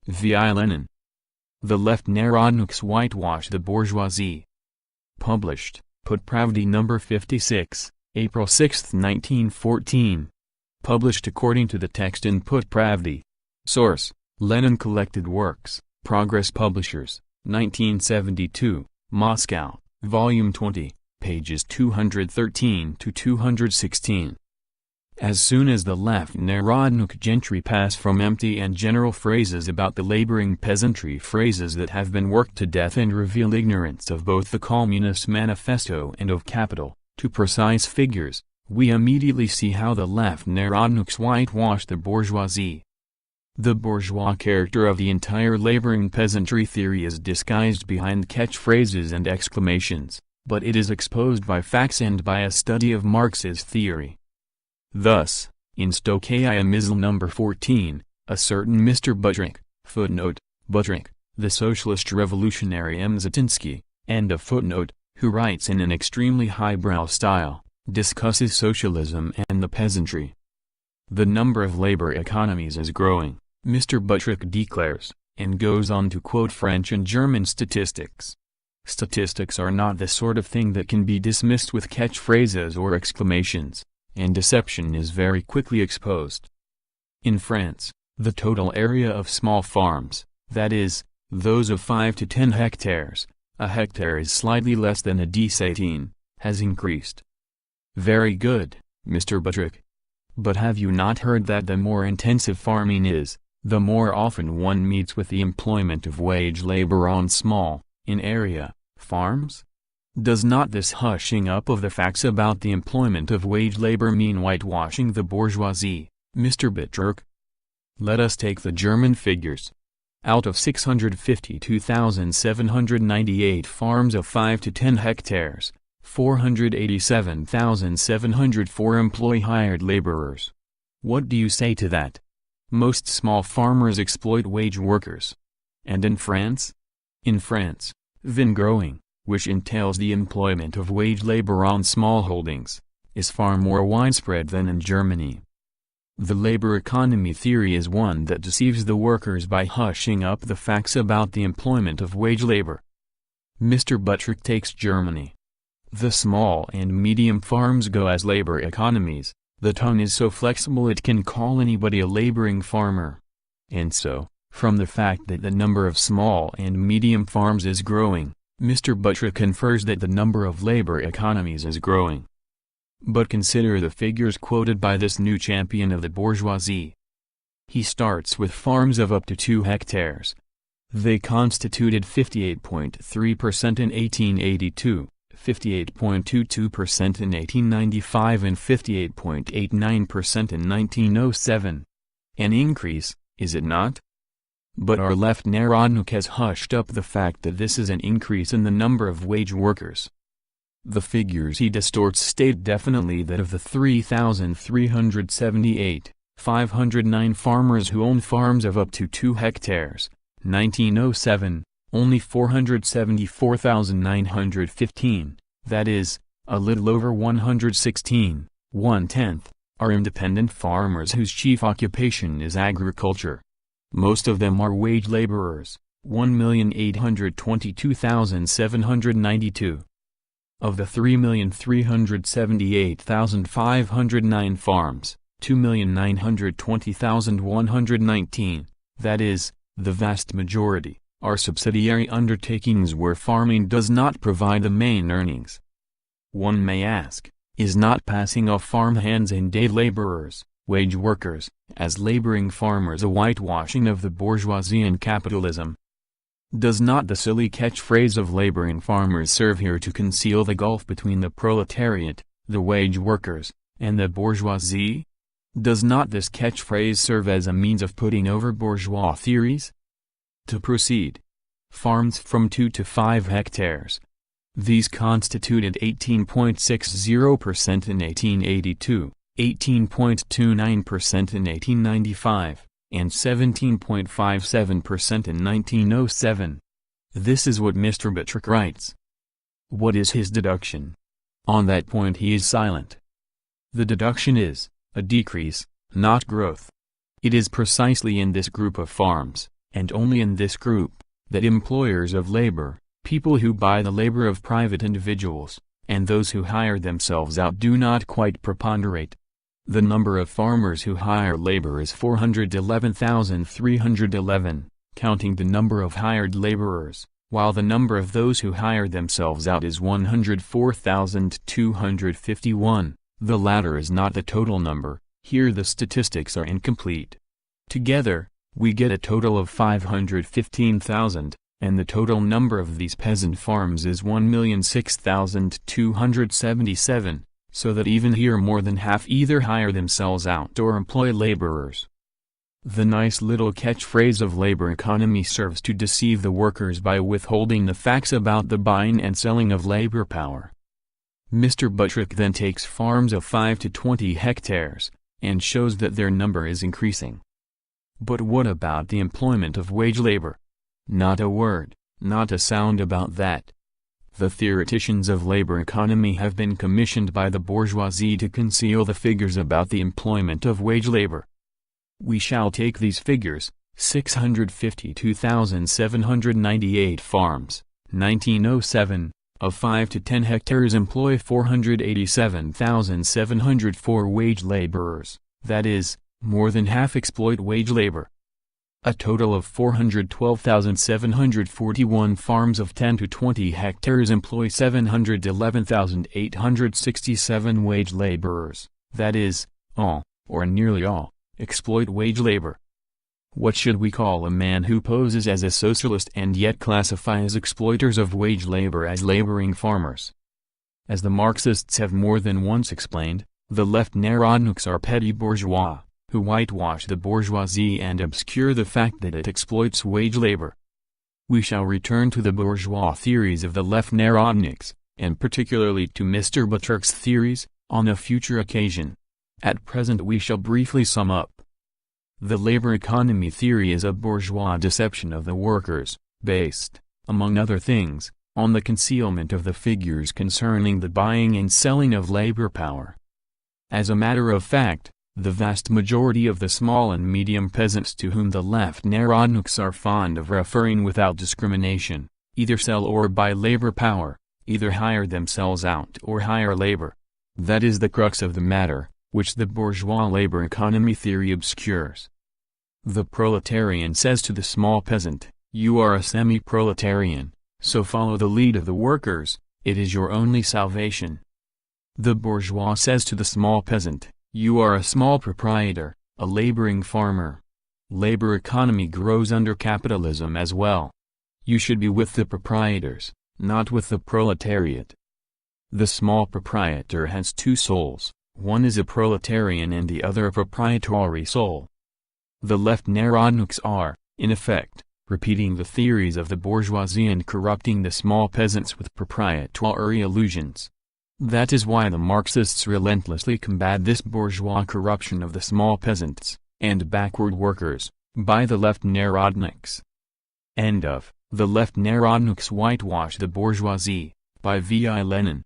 V.I. Lenin. The Left Narodniks Whitewash the Bourgeoisie. Published, Put Pravdy No. 56, April 6, 1914. Published according to the text in Put Pravdy. Source, Lenin Collected Works, Progress Publishers, 1972, Moscow, Volume 20, pages 213 to 216. As soon as the left Narodnik gentry pass from empty and general phrases about the laboring peasantry, phrases that have been worked to death and reveal ignorance of both the Communist Manifesto and of capital, to precise figures, we immediately see how the left Narodniks whitewash the bourgeoisie. The bourgeois character of the entire laboring peasantry theory is disguised behind catchphrases and exclamations, but it is exposed by facts and by a study of Marx's theory. Thus, in Stoicism No. 14, a certain Mr. Buttrick, footnote, Buttrick, the socialist revolutionary Mzatinsky, end of footnote, who writes in an extremely highbrow style, discusses socialism and the peasantry. The number of labor economies is growing, Mr. Buttrick declares, and goes on to quote French and German statistics. Statistics are not the sort of thing that can be dismissed with catchphrases or exclamations, and deception is very quickly exposed. In France, the total area of small farms, that is, those of 5 to 10 hectares, a hectare is slightly less than a d18, has increased. Very good, Mr. Buttrick. But have you not heard that the more intensive farming is, the more often one meets with the employment of wage labor on small, in area, farms? Does not this hushing up of the facts about the employment of wage labor mean whitewashing the bourgeoisie, Mr. Buttrick? Let us take the German figures. Out of 652,798 farms of 5 to 10 hectares, 487,704 employ hired laborers. What do you say to that? Most small farmers exploit wage workers. And in France? In France, vine growing, which entails the employment of wage labor on small holdings, is far more widespread than in Germany. The labor economy theory is one that deceives the workers by hushing up the facts about the employment of wage labor. Mr. Buttrick takes Germany. The small and medium farms go as labor economies, the tongue is so flexible it can call anybody a laboring farmer. And so, from the fact that the number of small and medium farms is growing, Mr. Buttrick infers that the number of labor economies is growing. But consider the figures quoted by this new champion of the bourgeoisie. He starts with farms of up to 2 hectares. They constituted 58.3% in 1882, 58.22% in 1895 and 58.89% in 1907. An increase, is it not? But our left Narodnik has hushed up the fact that this is an increase in the number of wage workers. The figures he distorts state definitely that of the 3,378, 509 farmers who own farms of up to 2 hectares, 1907, only 474,915, that is, a little over 116, 1/10, are independent farmers whose chief occupation is agriculture. Most of them are wage laborers, 1,822,792. Of the 3,378,509 farms, 2,920,119, that is, the vast majority, are subsidiary undertakings where farming does not provide the main earnings. One may ask, is not passing off farmhands and day laborers, wage workers, as laboring farmers a whitewashing of the bourgeoisie and capitalism? Does not the silly catchphrase of laboring farmers serve here to conceal the gulf between the proletariat, the wage workers, and the bourgeoisie? Does not this catchphrase serve as a means of putting over bourgeois theories? To proceed. Farms from 2 to 5 hectares. These constituted 18.60% in 1882. 18.29% in 1895, and 17.57% in 1907. This is what Mr. Buttrick writes. What is his deduction? On that point he is silent. The deduction is, a decrease, not growth. It is precisely in this group of farms, and only in this group, that employers of labor, people who buy the labor of private individuals, and those who hire themselves out do not quite preponderate. The number of farmers who hire labor is 411,311, counting the number of hired laborers, while the number of those who hire themselves out is 104,251. The latter is not the total number, here the statistics are incomplete. Together, we get a total of 515,000, and the total number of these peasant farms is 1,006,277, so that even here more than half either hire themselves out or employ laborers. The nice little catchphrase of labor economy serves to deceive the workers by withholding the facts about the buying and selling of labor power. Mr. Buttrick then takes farms of 5 to 20 hectares, and shows that their number is increasing. But what about the employment of wage labor? Not a word, not a sound about that. The theoreticians of labor economy have been commissioned by the bourgeoisie to conceal the figures about the employment of wage labor. We shall take these figures: 652,798 farms, 1907, of 5 to 10 hectares employ 487,704 wage laborers, that is, more than half exploit wage labor. A total of 412,741 farms of 10 to 20 hectares employ 711,867 wage laborers, that is, all, or nearly all, exploit wage labor. What should we call a man who poses as a socialist and yet classifies exploiters of wage labor as laboring farmers? As the Marxists have more than once explained, the left Narodniks are petty bourgeois, who whitewash the bourgeoisie and obscure the fact that it exploits wage labor. We shall return to the bourgeois theories of the left Narodniks, and particularly to Mr. Buttrick's theories, on a future occasion. At present we shall briefly sum up. The labor economy theory is a bourgeois deception of the workers, based, among other things, on the concealment of the figures concerning the buying and selling of labor power. As a matter of fact, the vast majority of the small and medium peasants to whom the left Narodniks are fond of referring without discrimination, either sell or buy labor power, either hire themselves out or hire labor. That is the crux of the matter, which the bourgeois labor economy theory obscures. The proletarian says to the small peasant, "You are a semi-proletarian, so follow the lead of the workers, it is your only salvation." The bourgeois says to the small peasant, "You are a small proprietor, a laboring farmer. Labor economy grows under capitalism as well. You should be with the proprietors, not with the proletariat." The small proprietor has two souls, one is a proletarian and the other a proprietary soul. The left Narodniks are, in effect, repeating the theories of the bourgeoisie and corrupting the small peasants with proprietary illusions. That is why the Marxists relentlessly combat this bourgeois corruption of the small peasants, and backward workers, by the left Narodniks. End of The Left Narodniks Whitewash the Bourgeoisie, by V. I. Lenin.